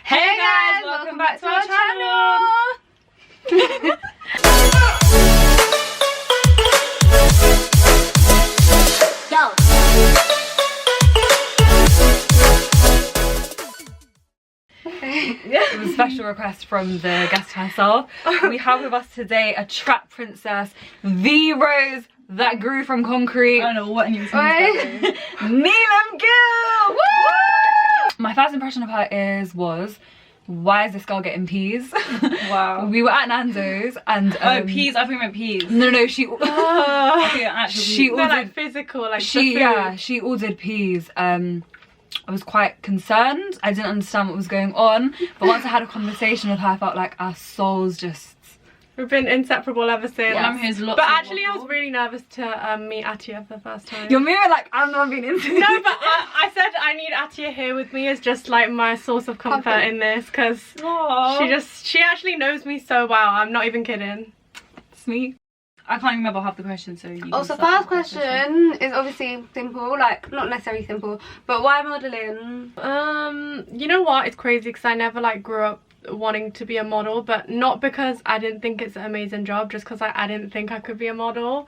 Hey guys, welcome back to our channel. It was a special request from the guest herself. We have with us today a trap princess, the Rose that grew from concrete. I don't know what news Neelam Gill! Woo! My first impression of her was, why is this girl getting peas? Wow. We were at Nando's and peas. I think you meant peas. No, she She ordered like physical, like she ordered peas. I was quite concerned. I didn't understand what was going on, but once I had a conversation with her, I felt like our souls just... We've been inseparable ever since. Yeah. I'm here's lots but of actually, I waffle. was really nervous to meet Atia for the first time. You're mirroring like I'm not being into No, but I said I need Atia here with me as just like my source of comfort in this, because she actually knows me so well. I'm not even kidding. It's me. I can't remember half the question, so you can Also, start first with the question is obviously simple, like not necessarily simple, but why modelling? You know what? It's crazy because I never like grew up wanting to be a model, but not because I didn't think it's an amazing job, just because I didn't think I could be a model.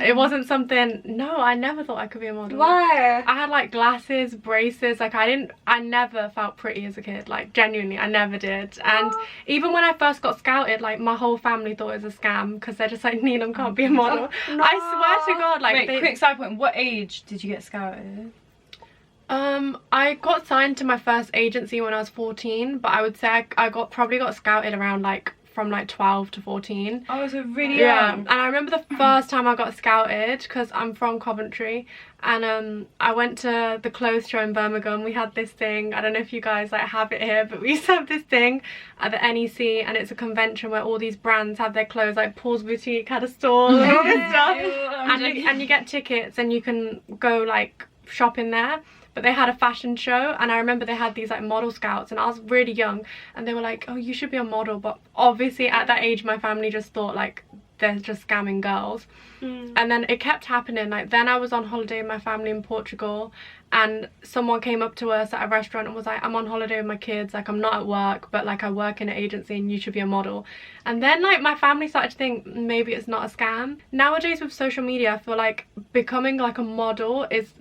It wasn't something, no, I never thought I could be a model. Why? I had like glasses, braces, like I never felt pretty as a kid, like genuinely, I never did. And even when I first got scouted, like my whole family thought it was a scam because they're just like, Neelam can't be a model. No. I swear to God, like Wait, quick side point, what age did you get scouted? I got signed to my first agency when I was 14, but I would say I probably got scouted around like from like 12 to 14. Oh, so really young. young. And I remember the first time I got scouted, because I'm from Coventry, and I went to the clothes show in Birmingham. We had this thing, I don't know if you guys like have it here, but we used to have this thing at the NEC, and it's a convention where all these brands have their clothes, like Paul's Boutique had a stall and all this stuff. And you get tickets and you can go like shop in there. But they had a fashion show, and I remember they had these like model scouts, and I was really young, and they were like, oh, you should be a model. But obviously at that age my family just thought like they're just scamming girls. And then it kept happening. Like then I was on holiday with my family in Portugal, and someone came up to us at a restaurant and was like, I'm on holiday with my kids, like I'm not at work, but like I work in an agency and you should be a model. And then like my family started to think maybe it's not a scam. Nowadays with social media, I feel like becoming like a model is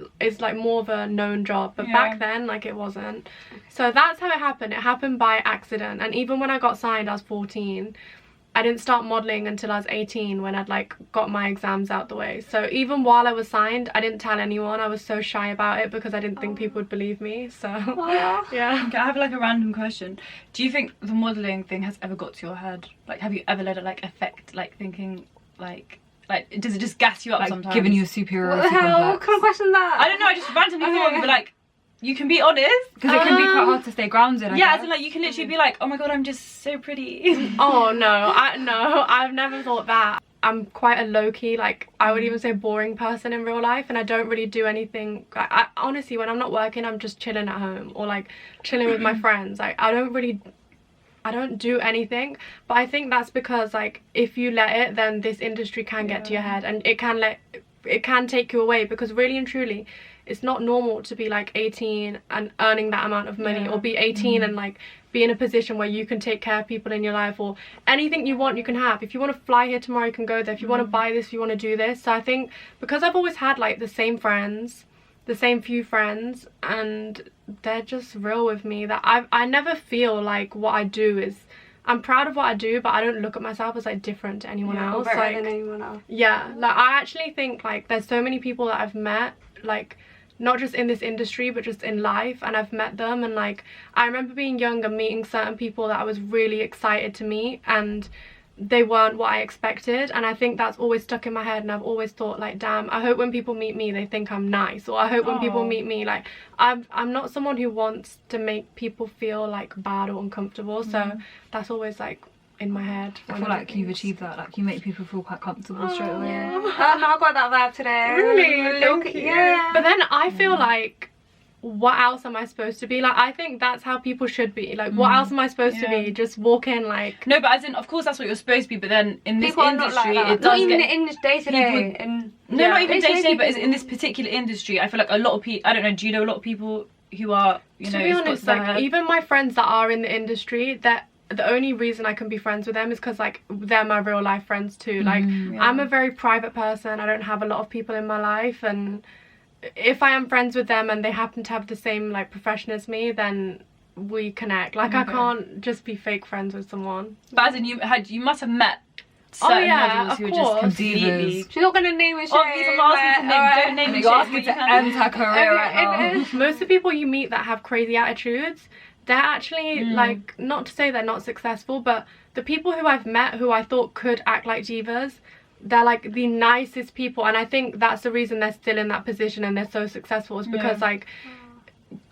like more of a known job, but back then like it wasn't. So that's how it happened. It happened by accident. And even when I got signed, I was 14. I didn't start modelling until I was 18, when I'd like got my exams out the way. So even while I was signed, I didn't tell anyone. I was so shy about it because I didn't think people would believe me. So yeah. Okay, I have like a random question. Do you think the modelling thing has ever got to your head? Like, have you ever let it like affect like thinking like does it just gas you up Like sometimes? giving you a superiority What the hell? What complex. kind of question is that? I don't know, I just randomly thought of it, but like you can be honest. Because it can be quite hard to stay grounded, I Yeah, guess. as in like you can literally be like, oh my god, I'm just so pretty. Oh no, I've never thought that. I'm quite a low-key, like I would even say boring person in real life, and I don't really do anything. I honestly, when I'm not working, I'm just chilling at home or like chilling with my friends. Like I don't do anything. But I think that's because like if you let it, then this industry can get to your head, and it can take you away, because really and truly it's not normal to be like 18 and earning that amount of money, or be 18 and like be in a position where you can take care of people in your life, or anything you want you can have. If you want to fly here tomorrow, you can go there. If you want to buy this, if you want to do this. So I think because I've always had like the same few friends, and they're just real with me, that I never feel like what I do is, I'm proud of what I do, but I don't look at myself as like different to anyone else. Better Like, than anyone else. yeah, like I actually think like there's so many people that I've met, like not just in this industry but just in life, and I've met them, and like I remember being young and meeting certain people that I was really excited to meet, and they weren't what I expected, and I think that's always stuck in my head, and I've always thought like, damn, I hope when people meet me they think I'm nice, or I hope when people meet me, like I'm not someone who wants to make people feel like bad or uncomfortable. So that's always like in my head. I feel like you've achieved that. Like you make people feel quite comfortable straight away. Yeah. Oh no, I got that vibe today. Really? Thank you. Yeah. But then I feel like, what else am I supposed to be? Like I think that's how people should be. Like what else am I supposed to be? Just walk in like... No, but as in, of course that's what you're supposed to be, but then in this People are not industry, like that. it does Not even get... in this day to day. No, not even day to day, but people. in this particular industry, I feel like a lot of people... I don't know, do you know a lot of people who are, you know, to be it's got honest, to their like head. even my friends that are in the industry, that the only reason I can be friends with them is because like they're my real life friends too. Like Yeah. I'm a very private person. I don't have a lot of people in my life, and if I am friends with them and they happen to have the same like profession as me, then we connect. Like I Okay. can't just be fake friends with someone. But as in, you must have met Oh, certain yeah, models of who are course. just completely. Divas. She's not gonna name a shame. Obviously, I'm asking to name, alright. don't name And and you're shame, asking but you to can. end her career right now. Most of the people you meet that have crazy attitudes, they're actually like, not to say they're not successful, but the people who I've met who I thought could act like divas, they're like the nicest people, and I think that's the reason they're still in that position and they're so successful, is because like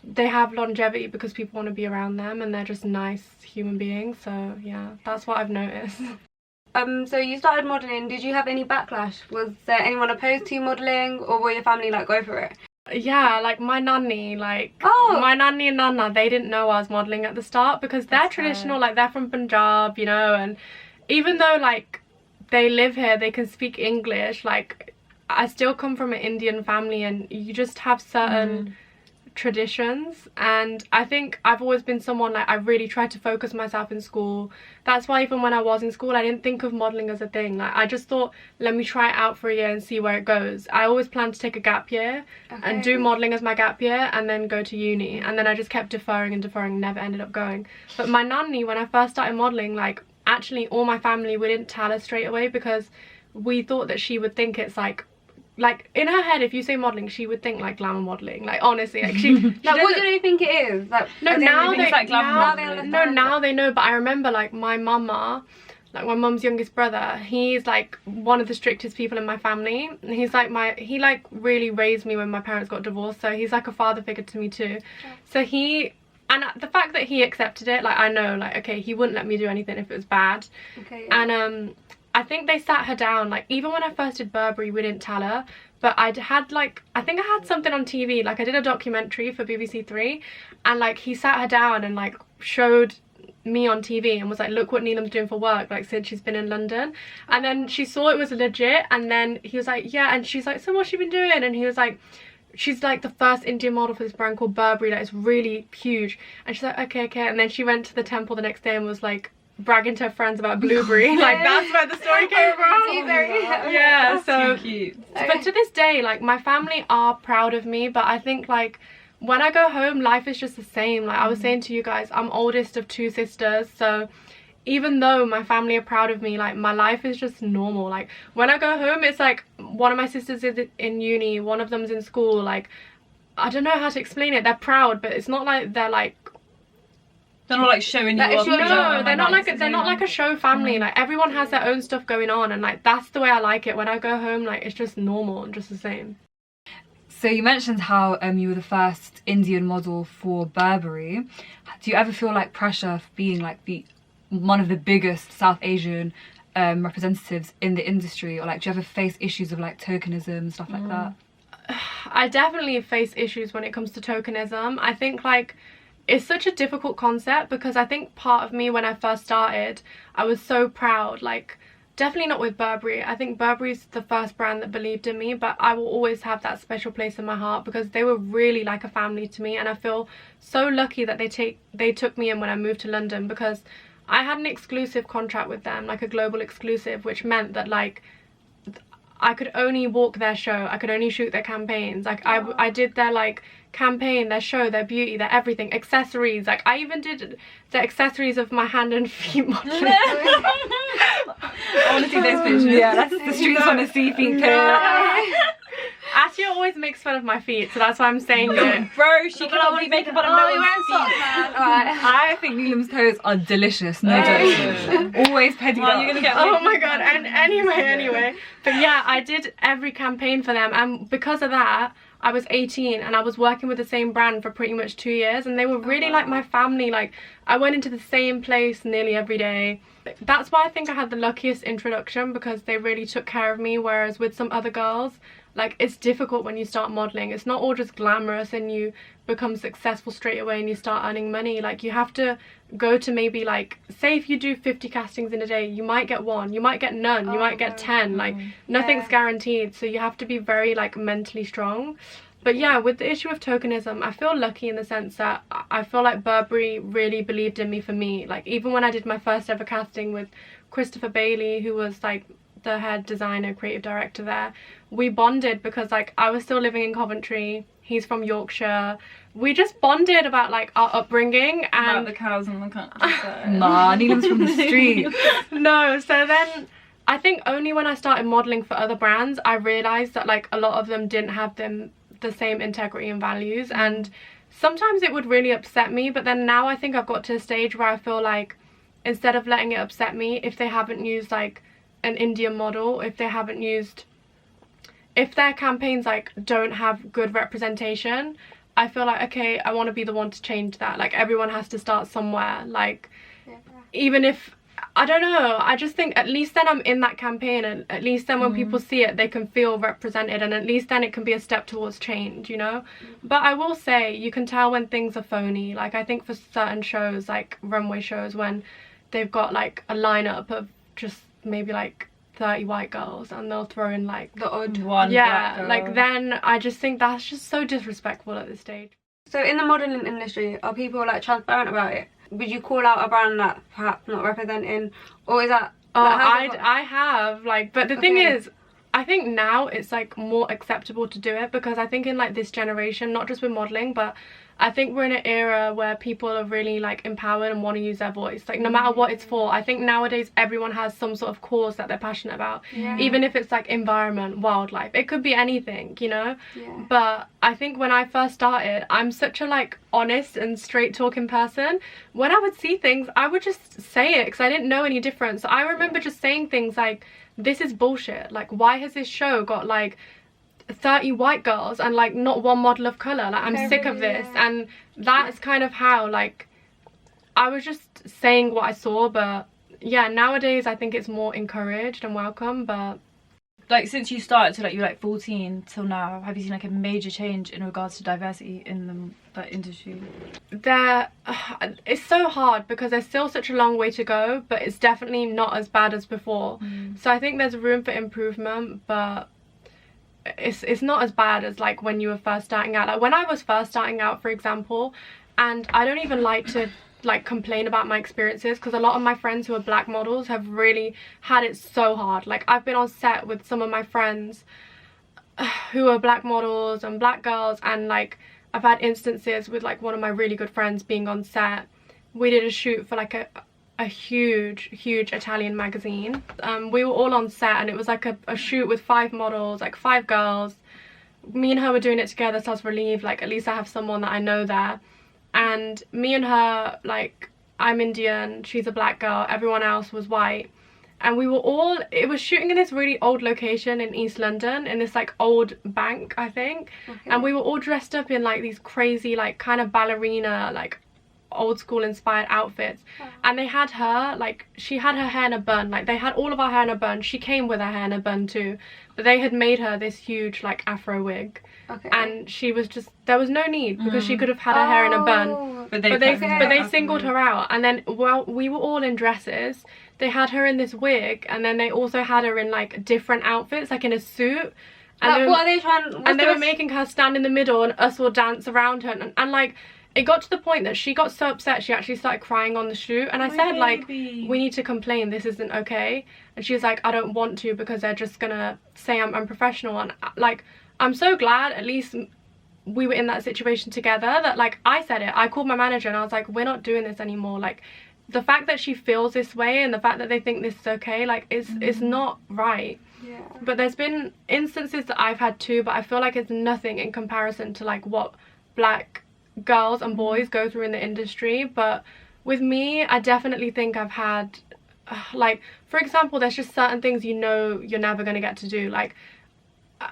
they have longevity because people want to be around them and they're just nice human beings. So yeah, that's what I've noticed. So you started modelling. Did you have any backlash? Was there anyone opposed to you modelling, or were your family like, go for it? Yeah, like my nanny, like Oh. my nanny and nana, they didn't know I was modelling at the start because they're That's traditional, like they're from Punjab, you know, and even though like they live here, they can speak English, like I still come from an Indian family and you just have certain traditions, and I think I've always been someone like I really tried to focus myself in school. That's why even when I was in school I didn't think of modelling as a thing. Like I just thought, let me try it out for a year and see where it goes. I always planned to take a gap year and do modelling as my gap year and then go to uni, and then I just kept deferring and deferring, never ended up going. But my nanny, when I first started modelling, like actually all my family, we didn't tell her straight away because we thought that she would think it's like in her head, if you say modelling, she would think like glamour modelling. Like honestly, like she Like, what doesn't- do they think it is? Like, no, I don't now really they, it's like glamour now, modelling. no, now they know. But I remember like my mama, like my mum's youngest brother, he's like one of the strictest people in my family. He's like he like really raised me when my parents got divorced, so he's like a father figure to me too. So and the fact that he accepted it, like I know, like okay, he wouldn't let me do anything if it was bad. Okay. And I think they sat her down, like even when I first did Burberry, we didn't tell her, but I think I had something on TV, like I did a documentary for BBC Three, and like he sat her down and like showed me on TV and was like, look what Neelam's doing for work, like since she's been in London. And then she saw it was legit, and then he was like, yeah, and she's like, so what's she been doing? And he was like, she's like the first Indian model for this brand called Burberry, like it's really huge. And she's like, okay, and then she went to the temple the next day and was like bragging to her friends about Blueberry. Like that's where the story came from. Yeah, so Too cute. but to this day, like my family are proud of me, but I think like when I go home, life is just the same. Like I was saying to you guys, I'm oldest of 2 sisters, so even though my family are proud of me, like my life is just normal. Like when I go home, it's like one of my sisters is in uni, one of them's in school. Like I don't know how to explain it. They're proud, but it's not like they're like, They're not like showing you Like, off. sure, no, they're not like they're a show family. Like everyone has their own stuff going on, and like that's the way I like it. When I go home, like it's just normal and just the same. So you mentioned how you were the first Indian model for Burberry. Do you ever feel like pressure for being like one of the biggest South Asian representatives in the industry, or like do you ever face issues of like tokenism and stuff like that? I definitely face issues when it comes to tokenism. I think like it's such a difficult concept because I think part of me when I first started, I was so proud. Like definitely not with Burberry. I think Burberry's the first brand that believed in me, but I will always have that special place in my heart because they were really like a family to me, and I feel so lucky that they took me in when I moved to London, because I had an exclusive contract with them, like a global exclusive, which meant that like I could only walk their show, I could only shoot their campaigns. Like I did their like campaign, their show, their beauty, their everything, accessories. Like I even did the accessories of my hand and feet modeling. I want to see those pictures. Yeah, that's the streets want to see feet. Ashley always makes fun of my feet, so that's why I'm saying it. Bro, she cannot be making fun of no one's feet. I think Neelam's toes are delicious. No joke. Always petty. Well, you're gonna get Oh my god, and anyway. But yeah, I did every campaign for them, and because of that, I was 18 and I was working with the same brand for pretty much 2 years, and they were really like my family. Like I went into the same place nearly every day. That's why I think I had the luckiest introduction, because they really took care of me, whereas with some other girls, like it's difficult when you start modeling. It's not all just glamorous and you become successful straight away and you start earning money. Like you have to go to maybe like, say if you do 50 castings in a day, you might get 1, you might get none, you might get 10. Like nothing's guaranteed, so you have to be very like mentally strong. But yeah, with the issue of tokenism, I feel lucky in the sense that I feel like Burberry really believed in me for me. Like, even when I did my first ever casting with Christopher Bailey, who was like the head designer, creative director there, we bonded because like I was still living in Coventry, he's from Yorkshire. We just bonded about like our upbringing and About the cows in the countryside. Nah, Neelam's from the street. no, so then I think only when I started modeling for other brands I realized that like a lot of them didn't have the same integrity and values, and sometimes it would really upset me. But then now I think I've got to a stage where I feel like instead of letting it upset me, if they haven't used like an Indian model, if their campaigns like don't have good representation, I feel like, okay, I want to be the one to change that. Like, everyone has to start somewhere. Like, even if, I don't know, I just think at least then I'm in that campaign, and at least then when people see it, they can feel represented, and at least then it can be a step towards change, you know? But I will say, you can tell when things are phony. Like, I think for certain shows, like runway shows, when they've got like a lineup of just maybe like 30 white girls and they'll throw in like The odd One black girl. like then I just think that's just so disrespectful at this stage. So in the modelling industry, are people like transparent about it? Would you call out a brand that perhaps not representing, or is that? I have, like, but the thing Okay. is, I think now it's like more acceptable to do it, because I think in like this generation, not just with modelling, but I think we're in an era where people are really like empowered and want to use their voice, like no matter what it's for. I think nowadays everyone has some sort of cause that they're passionate about, even if it's like environment, wildlife, it could be anything, you know. But I think when I first started, I'm such a like honest and straight talking person. When I would see things, I would just say it because I didn't know any difference. So I remember just saying things like, this is bullshit, like why has this show got like 30 white girls and like not one model of color? Like, I'm sick of this. And that's kind of how like I was just saying what I saw. But yeah, nowadays I think it's more encouraged and welcome. But like, since you started to like, you're like 14 till now, have you seen like a major change in regards to diversity in the industry? it's so hard because there's still such a long way to go, but it's definitely not as bad as before. So I think there's room for improvement, but it's not as bad as like when you were first starting out. Like when I was first starting out, for example, and I don't even like to like complain about my experiences because a lot of my friends who are black models have really had it so hard. Like, I've been on set with some of my friends who are black models and black girls, and like I've had instances with like one of my really good friends being on set. We did a shoot for like a huge Italian magazine. We were all on set and it was like a shoot with 5 models, like 5 girls. Me and her were doing it together, so I was relieved, like at least I have someone that I know there. And me and her, like, I'm Indian, she's a black girl, everyone else was white, and we were all, it was shooting in this really old location in East London, in this like old bank, I think. And we were all dressed up in like these crazy like kind of ballerina, like old school inspired outfits. And they had her, like, she had her hair in a bun, like they had all of our hair in a bun. She came with her hair in a bun too, but they had made her this huge like afro wig. And she was just, there was no need because she could have had her hair in a bun, but they singled her out. And then, well, we were all in dresses, they had her in this wig, and then they also had her in like different outfits, like in a suit. And like, what are they trying? And they were making her stand in the middle and us all dance around her, and like it got to the point that she got so upset she actually started crying on the shoot. And I said, like, we need to complain, this isn't okay. And she was like, I don't want to because they're just gonna say I'm unprofessional. And like, I'm so glad at least we were in that situation together, that like I said it, I called my manager and I was like, we're not doing this anymore. Like, the fact that she feels this way and the fact that they think this is okay, like, it's not right. But there's been instances that I've had too, but I feel like it's nothing in comparison to like what black girls and boys go through in the industry. But with me, I definitely think I've had like, for example, there's just certain things you know you're never going to get to do. Like,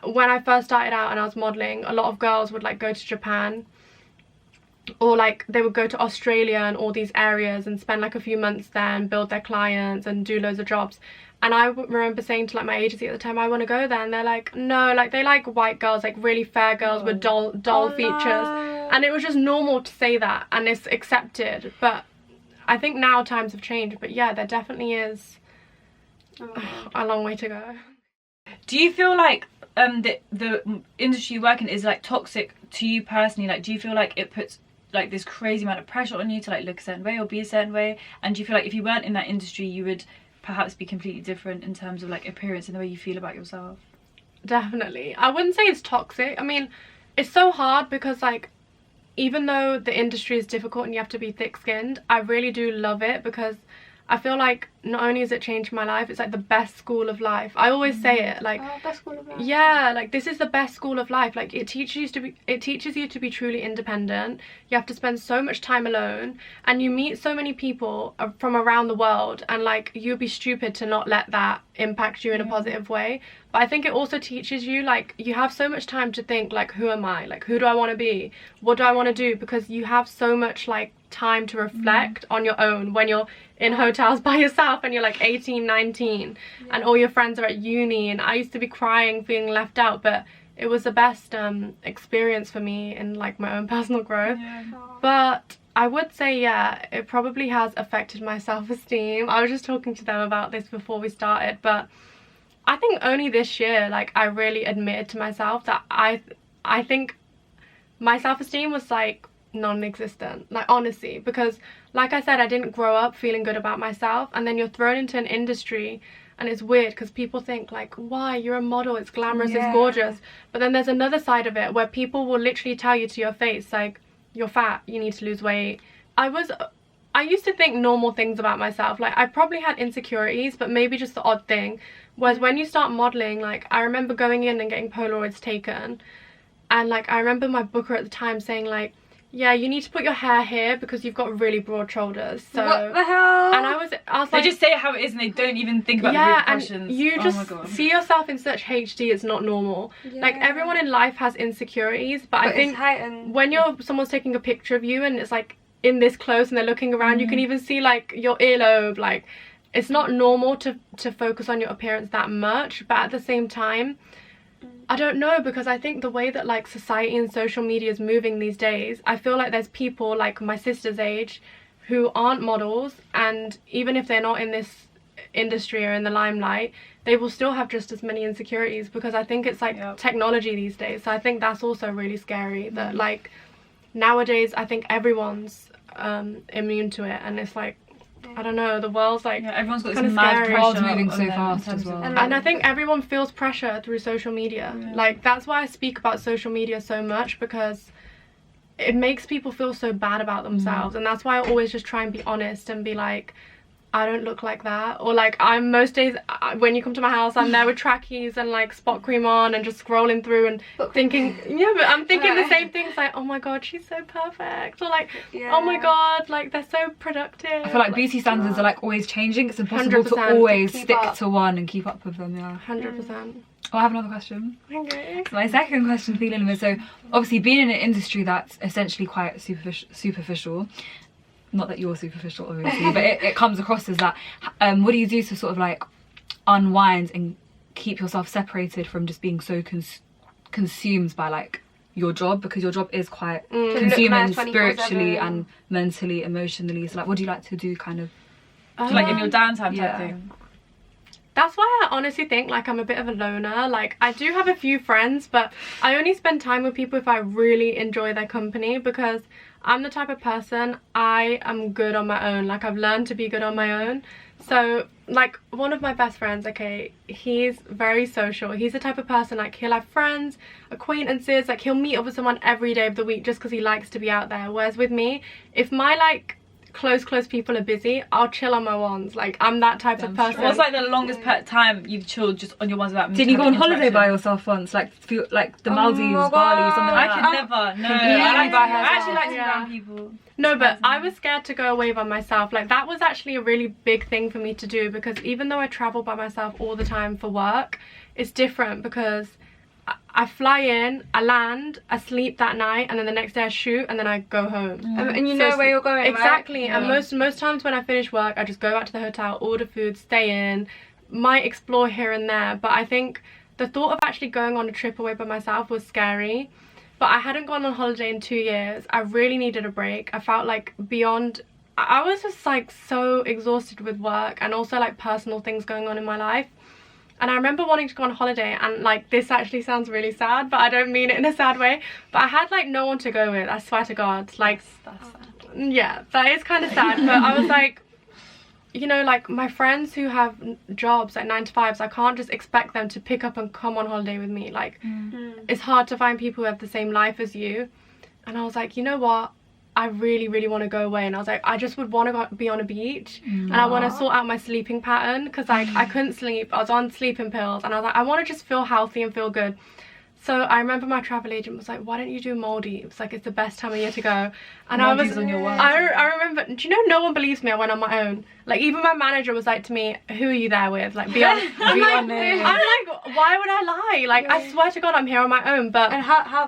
when I first started out and I was modeling, a lot of girls would like go to Japan, or like they would go to Australia and all these areas and spend like a few months there and build their clients and do loads of jobs. And I remember saying to like my agency at the time, I want to go there, and they're like, no, like they like white girls, like really fair girls with dull features. And it was just normal to say that, and it's accepted. But I think now times have changed. But yeah, there definitely is a long way to go. Do you feel like the industry you work in is like toxic to you personally? Like, do you feel like it puts like this crazy amount of pressure on you to like look a certain way or be a certain way? And do you feel like if you weren't in that industry, you would perhaps be completely different in terms of like appearance and the way you feel about yourself? Definitely. I wouldn't say it's toxic. I mean, it's so hard because like, even though the industry is difficult and you have to be thick-skinned, I really do love it because I feel like not only has it changed my life, it's like the best school of life. I always say it, like, best school of life. yeah, like this is the best school of life. Like it teaches you to be truly independent. You have to spend so much time alone, and you meet so many people from around the world, and like you'd be stupid to not let that impact you in a positive way. But I think it also teaches you, like, you have so much time to think, like, who am I? Like, who do I want to be? What do I want to do? Because you have so much like time to reflect on your own when you're in hotels by yourself and you're like 18, 19, and all your friends are at uni. And I used to be crying, feeling left out, but it was the best experience for me in like my own personal growth. But I would say, yeah, it probably has affected my self-esteem. I was just talking to them about this before we started, but I think only this year, like, I really admitted to myself that I think my self-esteem was like non-existent, like, honestly, because like I said, I didn't grow up feeling good about myself, and then you're thrown into an industry and it's weird because people think like, why, you're a model, it's glamorous, it's gorgeous, but then there's another side of it where people will literally tell you to your face like, you're fat, you need to lose weight. I used to think normal things about myself, like I probably had insecurities, but maybe just the odd thing. Whereas when you start modeling, like I remember going in and getting Polaroids taken, and like I remember my booker at the time saying like, yeah, you need to put your hair here because you've got really broad shoulders. So what the hell? And I was like, They just say it how it is and they don't even think about the repercussions. And you just see yourself in such HD, it's not normal. Like everyone in life has insecurities, but I think when someone's taking a picture of you and it's like in this close and they're looking around, you can even see like your earlobe. Like, it's not normal to focus on your appearance that much, but at the same time, I don't know, because I think the way that like society and social media is moving these days, I feel like there's people like my sister's age who aren't models, and even if they're not in this industry or in the limelight, they will still have just as many insecurities, because I think it's like technology these days. So I think that's also really scary, that like nowadays I think everyone's immune to it, and it's like, I don't know, the world's like, everyone's got kinda this mad scary. pressure. World's moving on so them fast in terms as well. of- and I think everyone feels pressure through social media. Like, that's why I speak about social media so much, because it makes people feel so bad about themselves. And that's why I always just try and be honest and be like, I don't look like that. Or like, I'm most days, when you come to my house, I'm there with trackies and like spot cream on and just scrolling through and thinking, but I'm thinking the same things, like, oh my god, she's so perfect, or like, oh my god, like, they're so productive. I feel like beauty standards are like always changing. It's impossible 100% to always keep stick up. to one and keep up with them. 100%. Oh, I have another question. Okay. So my second question for you, so obviously being in an industry that's essentially quite superficial, not that you're superficial obviously, but it comes across as that, what do you do to sort of like unwind and keep yourself separated from just being so consumed by like your job, because your job is quite consuming nice spiritually 24/7. and mentally, emotionally? So like, what do you like to do kind of? like in your downtime Yeah. type thing. That's why I honestly think like I'm a bit of a loner. Like, I do have a few friends, but I only spend time with people if I really enjoy their company, because I'm the type of person, I am good on my own. Like, I've learned to be good on my own. So like, one of my best friends, okay, he's very social. He's the type of person, like, he'll have friends, acquaintances, like he'll meet up with someone every day of the week just because he likes to be out there. Whereas with me, if my like close people are busy, I'll chill on my ones. Like, I'm that type of person. What's like the longest time you've chilled just on your ones without Did you go on having holiday by interaction? yourself once, like feel like the Oh Maldives, my Bali, something God. like I that? could never. No, Completely I by herself. actually like to be Yeah. around people. No, but I was scared to go away by myself. Like, that was actually a really big thing for me to do, because even though I travel by myself all the time for work, it's different because I fly in, I land, I sleep that night, and then the next day I shoot, and then I go home. And you So know it's- where you're going, Exactly. right? And most times when I finish work, I just go back to the hotel, order food, stay in, might explore here and there. But I think the thought of actually going on a trip away by myself was scary. But I hadn't gone on holiday in 2 years. I really needed a break. I felt like I was just like so exhausted with work and also like personal things going on in my life. And I remember wanting to go on holiday, and like this actually sounds really sad, but I don't mean it in a sad way. But I had like no one to go with, I swear to God. Like, That's sad. yeah, that is kind of sad. But I was like, you know, like my friends who have jobs like 9 to 5s, I can't just expect them to pick up and come on holiday with me. Like, it's hard to find people who have the same life as you. And I was like, you know what? I really, really want to go away. And I was like, I just would want to be on a beach. And I want to sort out my sleeping pattern, because like I couldn't sleep. I was on sleeping pills, and I was like, I want to just feel healthy and feel good. So I remember my travel agent was like, why don't you do Maldives? Like, it's the best time of year to go. And Maldives I was, on your word. I remember, do you know, no one believes me. I went on my own. Like, even my manager was like to me, who are you there with? Like, be honest. I'm like, why would I lie? Like, I swear to God, I'm here on my own. But And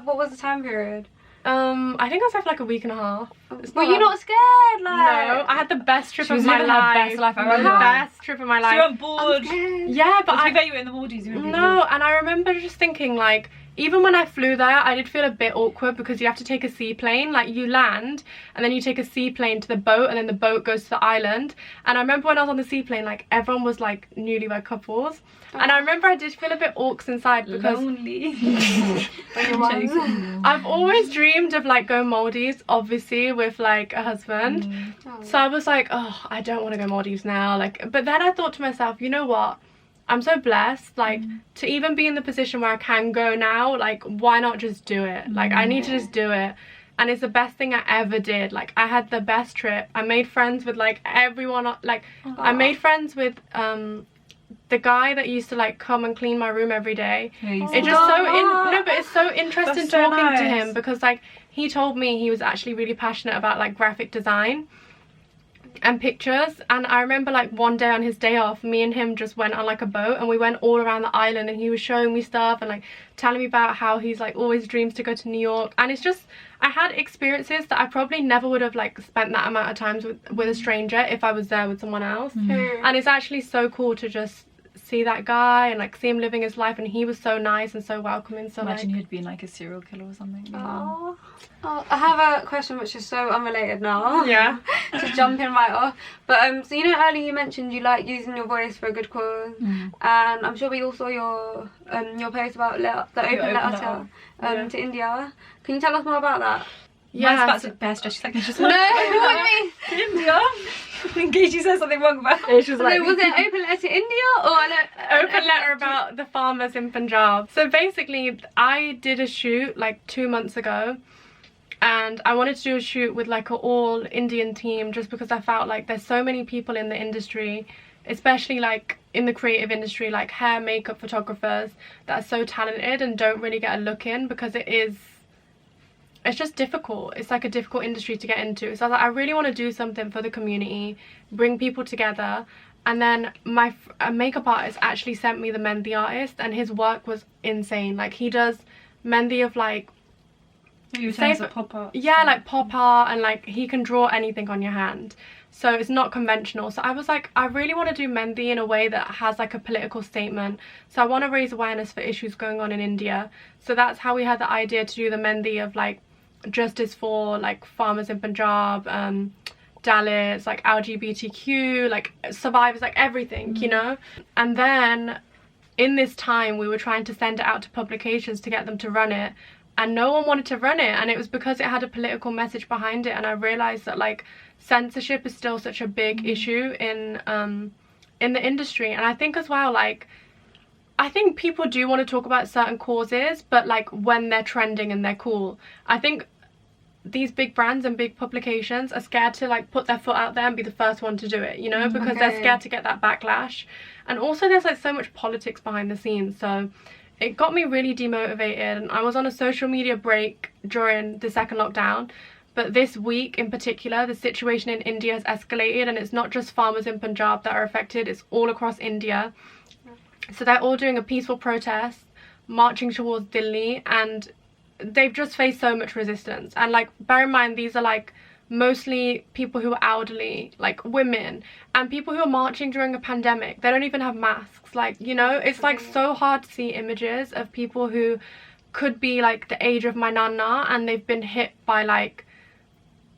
what was the time period? I think I was there for like a week and a half. Were you not scared? Like, No, I had the best trip She of was my living her life. best life, I The remember. best trip of my So you life. weren't bored. Yeah, but I bet you were in the Maldives. You would be bored. no, and I remember just thinking, like, even when I flew there, I did feel a bit awkward, because you have to take a seaplane. Like, you land, and then you take a seaplane to the boat, and then the boat goes to the island. And I remember when I was on the seaplane, like, everyone was, like, newlywed couples. And I remember I did feel a bit awkward inside, because Lonely. I've always dreamed of, like, going Maldives, obviously, with, like, a husband. So I was like, oh, I don't want to go Maldives now. Like, but then I thought to myself, you know what? I'm so blessed, like, to even be in the position where I can go now, like, why not just do it? Like, I need to just do it. And it's the best thing I ever did. Like, I had the best trip. I made friends with, like, everyone. Like, I made friends with the guy that used to, like, come and clean my room every day. It's just but it's so interesting That's so talking to nice. him, because, like, he told me he was actually really passionate about, like, graphic design and pictures. And I remember, like, one day on his day off, me and him just went on, like, a boat, and we went all around the island, and he was showing me stuff and, like, telling me about how he's, like, always dreams to go to New York. And it's just, I had experiences that I probably never would have, like, spent that amount of times with a stranger if I was there with someone else. And it's actually so cool to just see that guy and, like, see him living his life, and he was so nice and so welcoming. So, Imagine like, he'd been like a serial killer or something. Oh, I have a question which is so unrelated now. yeah. Just jumping right off. But so you know, earlier you mentioned you like using your voice for a good cause, and I'm sure we all saw your post about the open letter to India. Can you tell us more about that? Yeah. Mine's about to best. She's like, just No, what do you mean? India. In case she says something wrong about It's just like, So was it open letter to India or Open letter about the farmers in Punjab. So basically, I did a shoot like 2 months ago, and I wanted to do a shoot with like an all Indian team, just because I felt like there's so many people in the industry, especially like in the creative industry, like hair, makeup photographers, that are so talented and don't really get a look in, because it's just difficult. It's like a difficult industry to get into. So I was like, I really want to do something for the community, bring people together. And then a makeup artist actually sent me the Mehndi artist, and his work was insane. Like, he does Mehndi of like, You were saying it's a pop art. yeah, like pop art, and like he can draw anything on your hand. So it's not conventional. So I was like, I really want to do Mehndi in a way that has like a political statement. So I want to raise awareness for issues going on in India. So that's how we had the idea to do the Mehndi of like justice for like farmers in Punjab, Dalits, like LGBTQ, like survivors, like everything, you know. And then in this time we were trying to send it out to publications to get them to run it, and no one wanted to run it, and it was because it had a political message behind it. And I realized that like censorship is still such a big issue in the industry. And I think as well, like, I think people do want to talk about certain causes, but like when they're trending and they're cool. I think these big brands and big publications are scared to like put their foot out there and be the first one to do it, you know, because they're scared to get that backlash. And also there's like so much politics behind the scenes, so it got me really demotivated. And I was on a social media break during the second lockdown, but this week in particular the situation in India has escalated, and it's not just farmers in Punjab that are affected, it's all across India. So they're all doing a peaceful protest, marching towards Delhi, and they've just faced so much resistance. And like, bear in mind, these are like mostly people who are elderly, like women, and people who are marching during a pandemic. They don't even have masks, like, you know. It's like so hard to see images of people who could be like the age of my nana, and they've been hit by like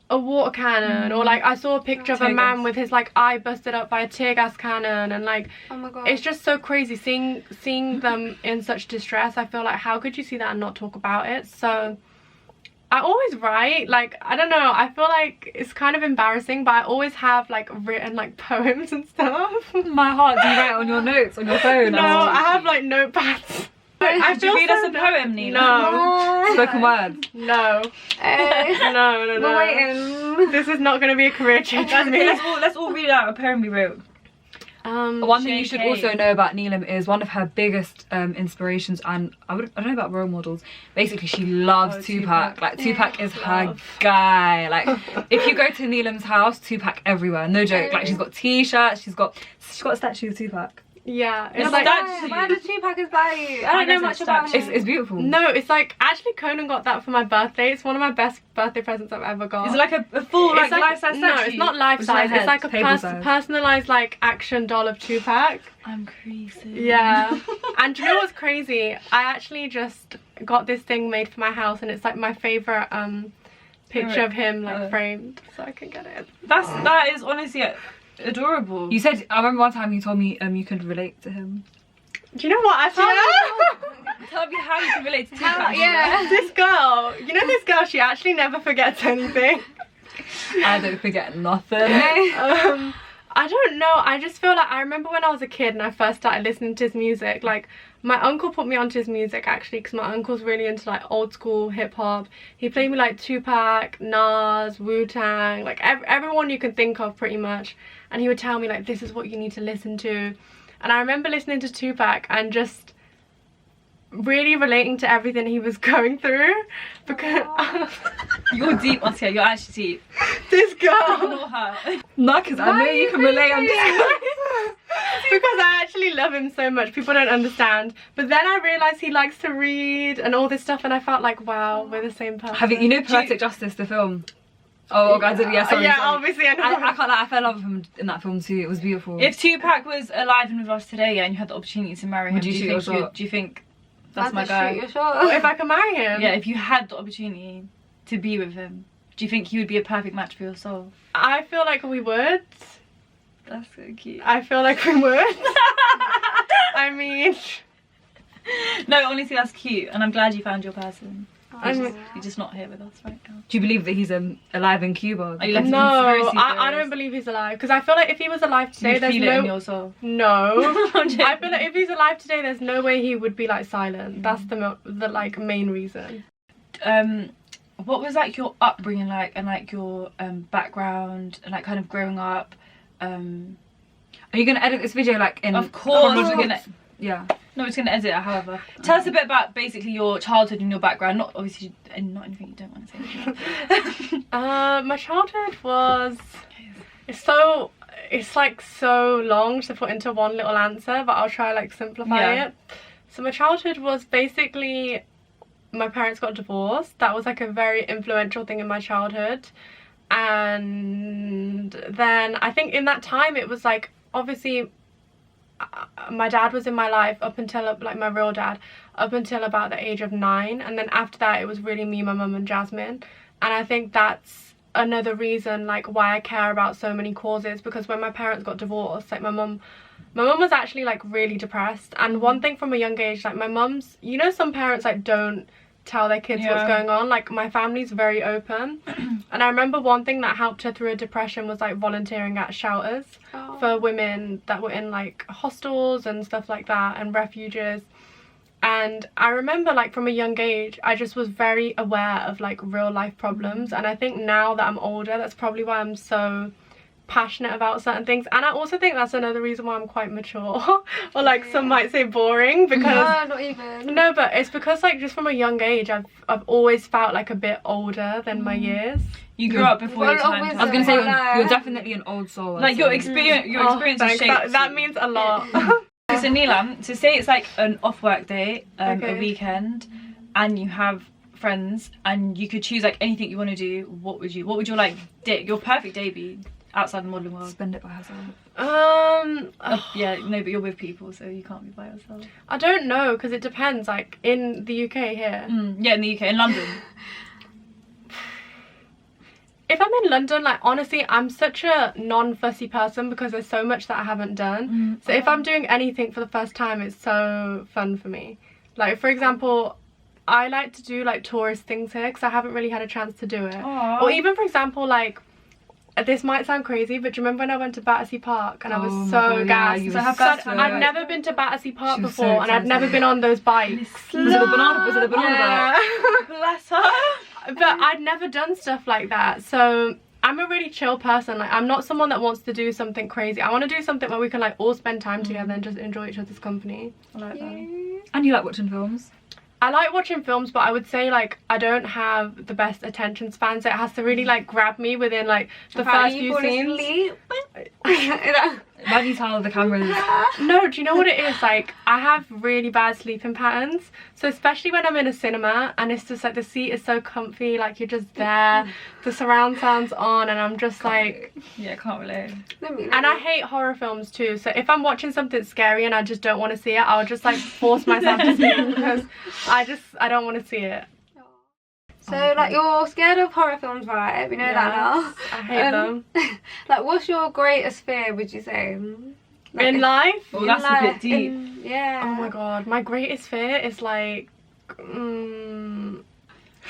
a water cannon, or like I saw a picture of a Tear man gas. with his like eye busted up by a tear gas cannon, and like Oh my god. it's just so crazy seeing them in such distress. I feel like, how could you see that and not talk about it? So I always write, like, I don't know, I feel like it's kind of embarrassing, but I always have like written like poems and stuff. My heart, do you write on your notes on your phone? No, I have like notepads. I Did you read us a poem, Nina? No, spoken words. no, Eh, no, no, we're no. waiting. This is not going to be a career change for Okay, me. let's all read out a poem we wrote. One thing you should JK. also know about Neelam is one of her biggest inspirations, and I don't know about role models. Basically, she loves Oh, Tupac. Tupac. Like Tupac is her Love. guy. Like if you go to Neelam's house, Tupac everywhere. No joke. Like she's got T-shirts. She's got a statue of Tupac. Yeah, It's it's like that- Why does Tupac is by you? I Why don't know does much it about statue? him. It's beautiful. no, it's like actually Conan got that for my birthday. It's one of my best birthday presents I've ever got. Is it like a full like, It's like- life-size statue? No, it's not life It's like size. It's head, like a table size. personalized like action doll of Tupac. I'm crazy. Yeah. And do you know what's crazy? I actually just got this thing made for my house, and it's like my favorite picture of him like framed, so I can get it. That is honestly adorable. You said, I remember one time you told me you could relate to him. Do you know what? Tell me how you can relate to Tupac. Yeah. This girl, you know this girl, she actually never forgets anything. I don't forget nothing. I don't know, I just feel like I remember when I was a kid and I first started listening to his music, like my uncle put me onto his music actually, because my uncle's really into like old school hip-hop. He played me like Tupac, Nas, Wu-Tang, like everyone you can think of pretty much, and he would tell me like, this is what you need to listen to. And I remember listening to Tupac and just really relating to everything he was going through, because You're deep, Oscar. You're actually deep. this girl, Ignore her. No, because I know you can relate. I'm just because I actually love him so much, people don't understand. But then I realized he likes to read and all this stuff, and I felt like, wow, we're the same person. Have you know Poetic Justice, the film? Oh, guys, yeah, sorry. Yeah, sorry. obviously I know. I can't lie, I fell in love with him in that film too. It was beautiful. If Tupac was alive and with us today, and you had the opportunity to marry him, Would you shoot your shot? do you think that's I'd my just guy? shoot your shot. If I can marry him, Yeah, if you had the opportunity to be with him, do you think he would be a perfect match for your soul? I feel like we would. That's so cute. I feel like we would. I mean, No, honestly, that's cute, and I'm glad you found your person. I'm- You're just not here with us right now. Do you believe that he's alive in Cuba? Are you like a no, conspiracy I don't theorist? believe he's alive, because I feel like if he was alive Do today, you there's feel it in no. your soul? No. I'm joking. I feel like if he's alive today, there's no way he would be like silent. That's the like main reason. What was like your upbringing like, and like your background, and like kind of growing up? Are you gonna edit this video like in? Of course, we're chronological- gonna. Yeah. No, it's gonna edit it. However, tell us a bit about basically your childhood and your background. Not obviously, and not anything you don't want to say. My childhood was. It's like so long to put into one little answer, but I'll try like simplify Yeah. it. So my childhood was basically, my parents got divorced. That was like a very influential thing in my childhood. And then I think in that time it was like, obviously my dad was in my life up until like my real dad up until about the age of 9, and then after that it was really me, my mum and Jasmine. And I think that's another reason like why I care about so many causes, because when my parents got divorced, like my mum was actually like really depressed. And one thing from a young age, like my mum's, you know, some parents like don't tell their kids what's going on. Like my family's very open. And I remember one thing that helped her through her depression was like volunteering at shelters for women that were in like hostels and stuff like that, and refuges. And I remember like from a young age I just was very aware of like real life problems, and I think now that I'm older, that's probably why I'm so passionate about certain things. And I also think that's another reason why I'm quite mature or like some might say boring, because No, not even. no, but it's because like just from a young age I've always felt like a bit older than my years. You grew up before Well, your time. obviously- I was gonna say No. you're definitely an old soul. I'd Like your say. experience, your Oh, experience thanks. shaped That you. means a lot. So Neelam, so say it's like an off work day, a Okay. weekend, and you have friends, and you could choose like anything you want to do. What would your like day, your perfect day be outside the modelling world? Spend it by herself. Yeah, no, but you're with people, so you can't be by yourself. I don't know, because it depends. Like in the UK here, Yeah, in the UK, in London. if I'm in London, like honestly, I'm such a non-fussy person because there's so much that I haven't done. So if I'm doing anything for the first time, it's so fun for me. Like for example, I like to do like tourist things here because I haven't really had a chance to do it. Aww. Or even for example, like this might sound crazy, but do you remember when I went to Battersea Park and I was so gassed? you So were how gassed were you? I'd never been to Battersea Park She was so before, and I'd excited. never been on those bikes. Was it the banana bike? Bless her. But I'd never done stuff like that, so I'm a really chill person. Like I'm not someone that wants to do something crazy. I want to do something where we can like all spend time together and just enjoy each other's company. I like that. And you like watching films? I like watching films, but I would say like I don't have the best attention span, so it has to really like grab me within like the first few scenes. Why do you tell the cameras? No, do you know what it is? Like I have really bad sleeping patterns, so especially when I'm in a cinema and it's just like the seat is so comfy, like you're just there, the surround sound's on, and I'm just like, Yeah, can't relate. and I hate horror films too, so if I'm watching something scary and I just don't want to see it, I'll just like force myself to sleep because I don't want to see it. So like you're scared of horror films, right? We know that now. I hate them. Like what's your greatest fear, would you say? Like, In life? Oh, that's a bit deep. Yeah. Oh my god, my greatest fear is like So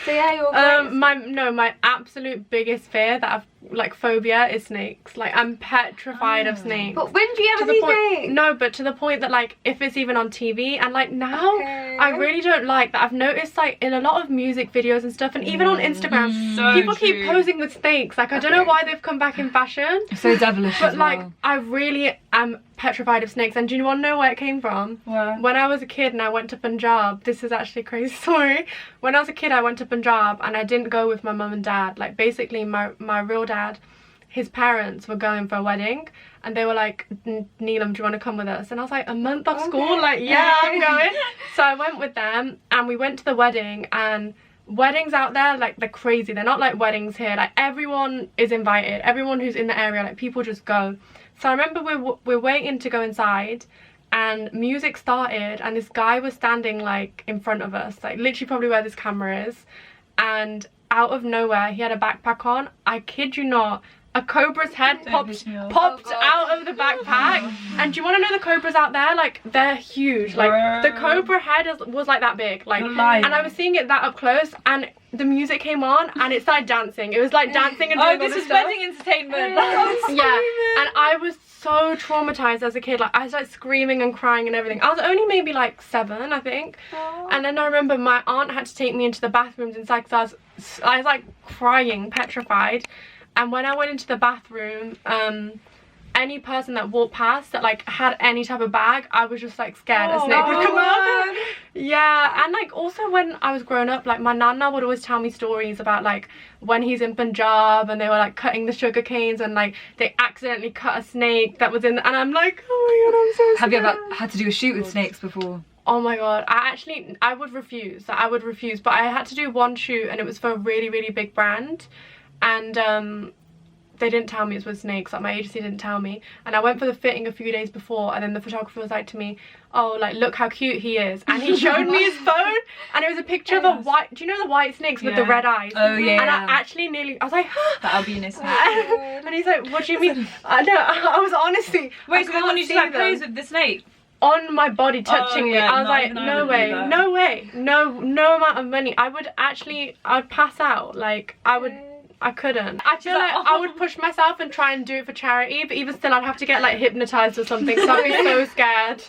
yeah, your greatest... my absolute biggest fear that I've like phobia is snakes. Like I'm petrified of snakes. But when do you To ever the see point, snakes? no, but to the point that like if it's even on TV and like now Okay. I really don't like that. I've noticed like in a lot of music videos and stuff, and even on Instagram, So people keep true. posing with snakes. Like I don't know why they've come back in fashion, So devilish but as like well. I really am petrified of snakes. And do you want to know where it came from? Well, When I was a kid and I went to Punjab, this is actually a crazy story. When I was a kid, I went to Punjab and I didn't go with my mum and dad. Like basically my real dad, his parents were going for a wedding and they were like, Neelam, do you want to come with us? And I was like, a month off school? Like, yeah, I'm going. So I went with them and we went to the wedding, and weddings out there, like they're crazy. They're not like weddings here. Like everyone is invited. Everyone who's in the area, like people just go. So I remember we're waiting to go inside and music started and this guy was standing like in front of us, like literally probably where this camera is, and out of nowhere he had a backpack on. I kid you not, a cobra's head Don't piss me off. popped Oh, God. out of the backpack. And do you want to know the cobras out there? Like they're huge. Like the cobra head was like that big. Like, You're lying. and I was seeing it that up close, and the music came on and it started dancing. It was like dancing and doing oh, all this this is stuff. wedding entertainment. Yeah, and I was so traumatized as a kid. Like I was like screaming and crying and everything. I was only maybe like 7, I think. Oh. And then I remember my aunt had to take me into the bathrooms inside because I was like crying, petrified. And when I went into the bathroom, any person that walked past that like had any type of bag, I was just like scared a snake would come up. Yeah, and like also when I was growing up, like my nana would always tell me stories about like when he's in Punjab and they were like cutting the sugar canes and like they accidentally cut a snake that was in and I'm like, oh my god, I'm so Have you scared. ever had to do a shoot with snakes before? Oh my god, I would refuse, but I had to do one shoot and it was for a really, really big brand, and they didn't tell me it was with snakes. Like my agency didn't tell me, and I went for the fitting a few days before, and then the photographer was like to me, oh, like look how cute he is, and he showed me his phone and it was a picture of a white, do you know the white snakes with the Yeah. red eyes? Oh, yeah. And I actually nearly, I was like The albino snake. and he's like, what do you mean? I know, I was honestly, Wait, I so the one can't you just see like them. plays with the snake? On my body touching yeah, me. I was not like, even I no would do way, that. no way, no amount of money. I'd pass out. Like I couldn't. I feel like I would push myself and try and do it for charity, but even still I'd have to get like hypnotized or something, so I'd be so scared.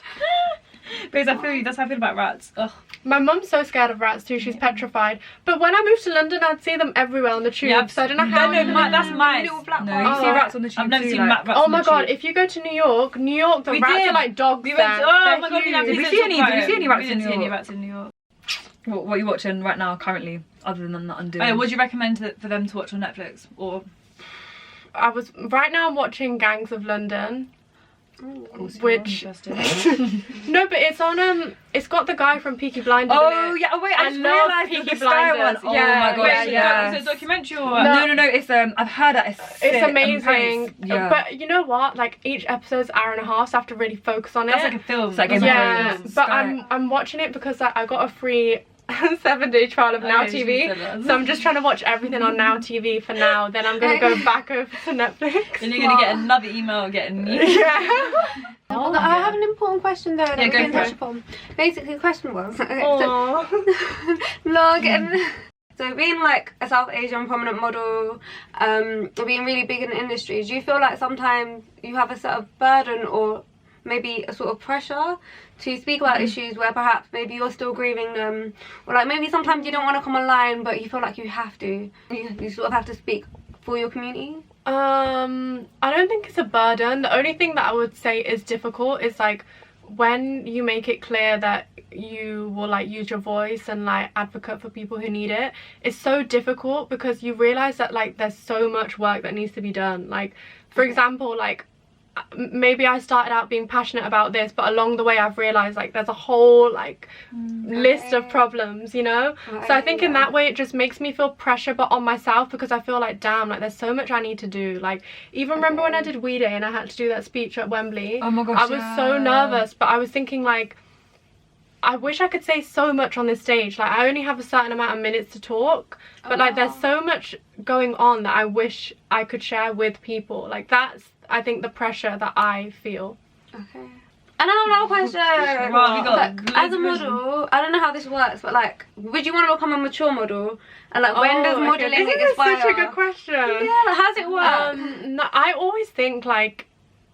Because I feel you, that's how I feel about rats. Ugh. My mum's so scared of rats too, she's petrified. But when I moved to London, I'd see them everywhere on the tube, Yeah, so I don't know how. that's mice. Little black No, ones. you see Oh. rats on the tube I've never too, seen like- rats Oh on my the god, tube. if you go to New York, the We rats did. are like dogs We there. went to, oh They're my god, huge. did we see any rats in We didn't New see any York? rats in New York. What are you watching right now, currently, other than that Undoing? Oh, what do you recommend for them to watch on Netflix? Or Right now I'm watching Gangs of London. Which interesting. no, but it's on it's got the guy from Peaky Blinders Oh in it. yeah, oh wait, I I just love realised Peaky the Sky one. Blinders. Oh Yeah, my gosh, yeah, yeah. Is it a documentary or? No, it's I've heard that it's sick. It's I'm amazing. impressed. Yeah. But you know what? Like each episode's hour and a half, so I have to really focus on it. That's like a film. It's like That's Game of yeah, Thrones. but Sky. I'm watching it because I got a free 7-day trial of Now Okay, she TV. said that. So I'm just trying to watch everything on Now TV for now. Then I'm gonna go back over to Netflix. Then you're gonna get another email getting me. Yeah. Oh, I have an important question though that we go didn't for touch it. upon. Basically, the question was, Aww. so being like a South Asian prominent model, being really big in the industry, do you feel like sometimes you have a sort of burden or maybe a sort of pressure to speak about issues where perhaps maybe you're still grieving them, or like maybe sometimes you don't want to come online but you feel like you have to, you sort of have to speak for your community? I don't think it's a burden. The only thing that I would say is difficult is like when you make it clear that you will like use your voice and like advocate for people who need it. It's so difficult because you realize that like there's so much work that needs to be done. Like for example, like maybe I started out being passionate about this, but along the way I've realized like there's a whole like list of problems, you know. So I think in that way it just makes me feel pressure but on myself, because I feel like damn, like there's so much I need to do. Like even remember when I did We Day and I had to do that speech at Wembley. Oh my gosh, I was so nervous, but I was thinking like I wish I could say so much on this stage. Like I only have a certain amount of minutes to talk, but like there's so much going on that I wish I could share with people. Like that's, I think, the pressure that I feel. Okay. And I have another question. Well, we got Like, as a model, I don't know how this works, but like, would you want to become a mature model? And like, when does modeling this is expire? such a good question. Yeah, like, how's it work? No, I always think like,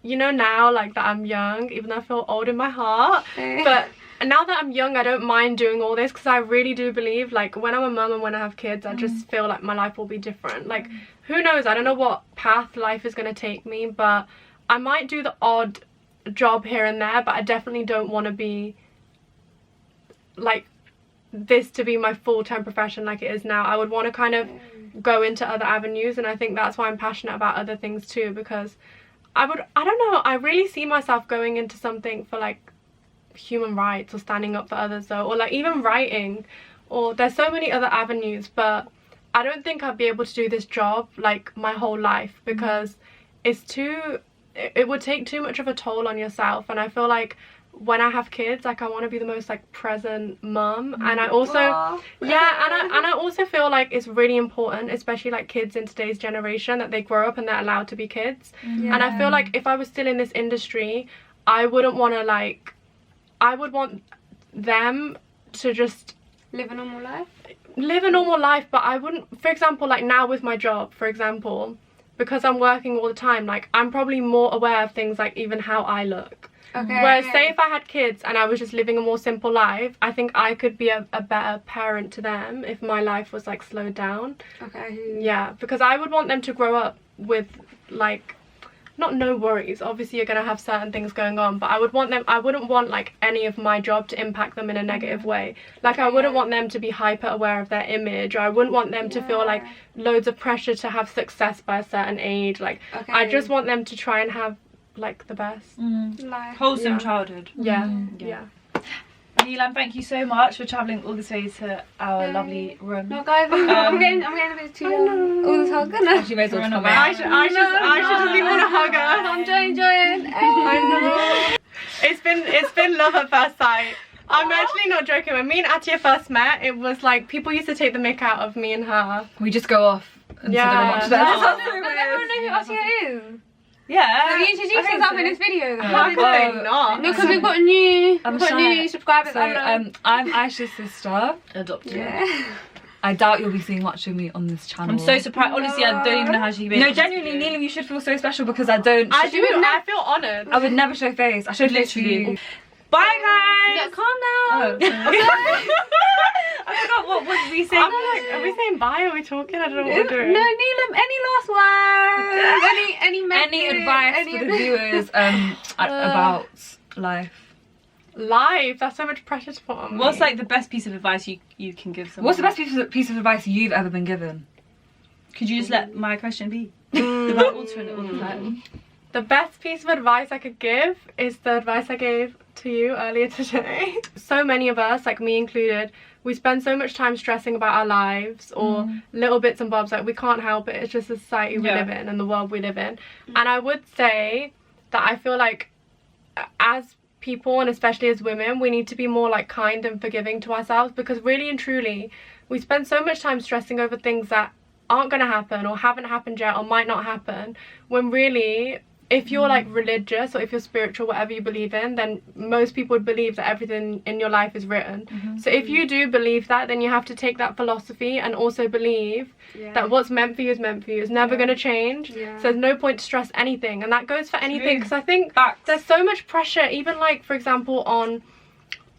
you know, now like that I'm young, even though I feel old in my heart, but now that I'm young I don't mind doing all this, because I really do believe like when I'm a mum and when I have kids I just feel like my life will be different. Like who knows, I don't know what path life is going to take me, but I might do the odd job here and there, but I definitely don't want to be like this to be my full-time profession like it is now. I would want to kind of go into other avenues, and I think that's why I'm passionate about other things too, because I don't know, I really see myself going into something for like human rights or standing up for others though, or like even writing, or there's so many other avenues, but I don't think I'd be able to do this job like my whole life, because it would take too much of a toll on yourself. And I feel like when I have kids, like I want to be the most like present mum, and I also and I also feel like it's really important, especially like kids in today's generation, that they grow up and they're allowed to be kids. And I feel like if I was still in this industry, I wouldn't want to like, I would want them to just live a normal life, but I wouldn't, for example, like now with my job, for example, because I'm working all the time, like I'm probably more aware of things like even how I look. Whereas say if I had kids and I was just living a more simple life, I think I could be a better parent to them if my life was like slowed down. Yeah, because I would want them to grow up with like, not no worries, obviously you're gonna have certain things going on, but I wouldn't want like any of my job to impact them in a negative way. Like I wouldn't want them to be hyper aware of their image, or I wouldn't want them to feel like loads of pressure to have success by a certain age. Like I just want them to try and have like the best life. Wholesome childhood. Yeah. Neelam, thank you so much for travelling all this way to our lovely room. No guys, I'm getting a bit too long. All this hug. No. She may as well just come I out. should just even want to hug her. I'm enjoying. I know. It's been love at first sight. I'm actually not joking. When me and Atia first met, it was like people used to take the mick out of me and her. We just go off and Yeah. sit there and watch Does everyone know who Atia is? Yeah. Have you introduced yourself in this video? How could they not? No, because we've got new shy. subscribers. So I'm Aisha's sister. Adopted. Yeah. I doubt you'll be seeing much of me on this channel. I'm so surprised. Honestly, I don't even know how she made No, it. genuinely, Neelam, you should feel so special, because I don't. I do. I feel honoured. I would never show face. I showed face for Literally. you. Bye, guys. No, calm down. I forgot what we say. I'm like, are we saying bye? Are we talking? I don't know what we're doing. No, Neelam, any last words? Any message? Any advice for the viewers about life? Life. That's so much pressure to put on me. What's like the best piece of advice you can give someone? What's the best piece of advice you've ever been given? Could you just let my question be? About altering it all the time. The best piece of advice I could give is the advice I gave to you earlier today. So many of us, like me included, we spend so much time stressing about our lives or little bits and bobs. Like we can't help it. It's just the society we live in and the world we live in. And I would say that I feel like as people, and especially as women, we need to be more like kind and forgiving to ourselves, because really and truly we spend so much time stressing over things that aren't going to happen or haven't happened yet or might not happen, when really, if you're like religious or if you're spiritual, whatever you believe in, then most people would believe that everything in your life is written. So if you do believe that, then you have to take that philosophy and also believe that what's meant for you is meant for you. It's never going to change. So there's no point to stress anything, and that goes for anything, because I think there's so much pressure, even like, for example, on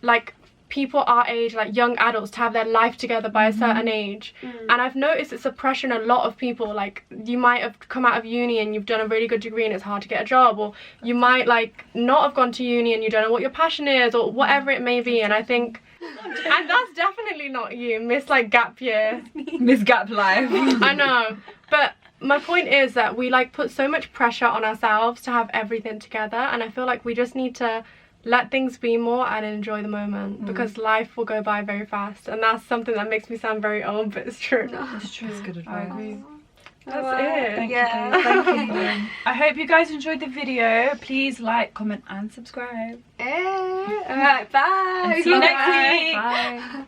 like people our age, like young adults, to have their life together by a certain age. And I've noticed it's a pressure in a lot of people. Like, you might have come out of uni and you've done a really good degree and it's hard to get a job, or you might like not have gone to uni and you don't know what your passion is, or whatever it may be. And I think, and that's definitely not you, Miss like gap year, Miss Gap Life. I know, but my point is that we like put so much pressure on ourselves to have everything together, and I feel like we just need to let things be more and enjoy the moment, because life will go by very fast. And that's something that makes me sound very old, but it's true. It's true. It's good advice. I agree. That's it. Thank you. Thank you. I hope you guys enjoyed the video. Please like, comment and subscribe. Alright, bye. And see you next week. Bye.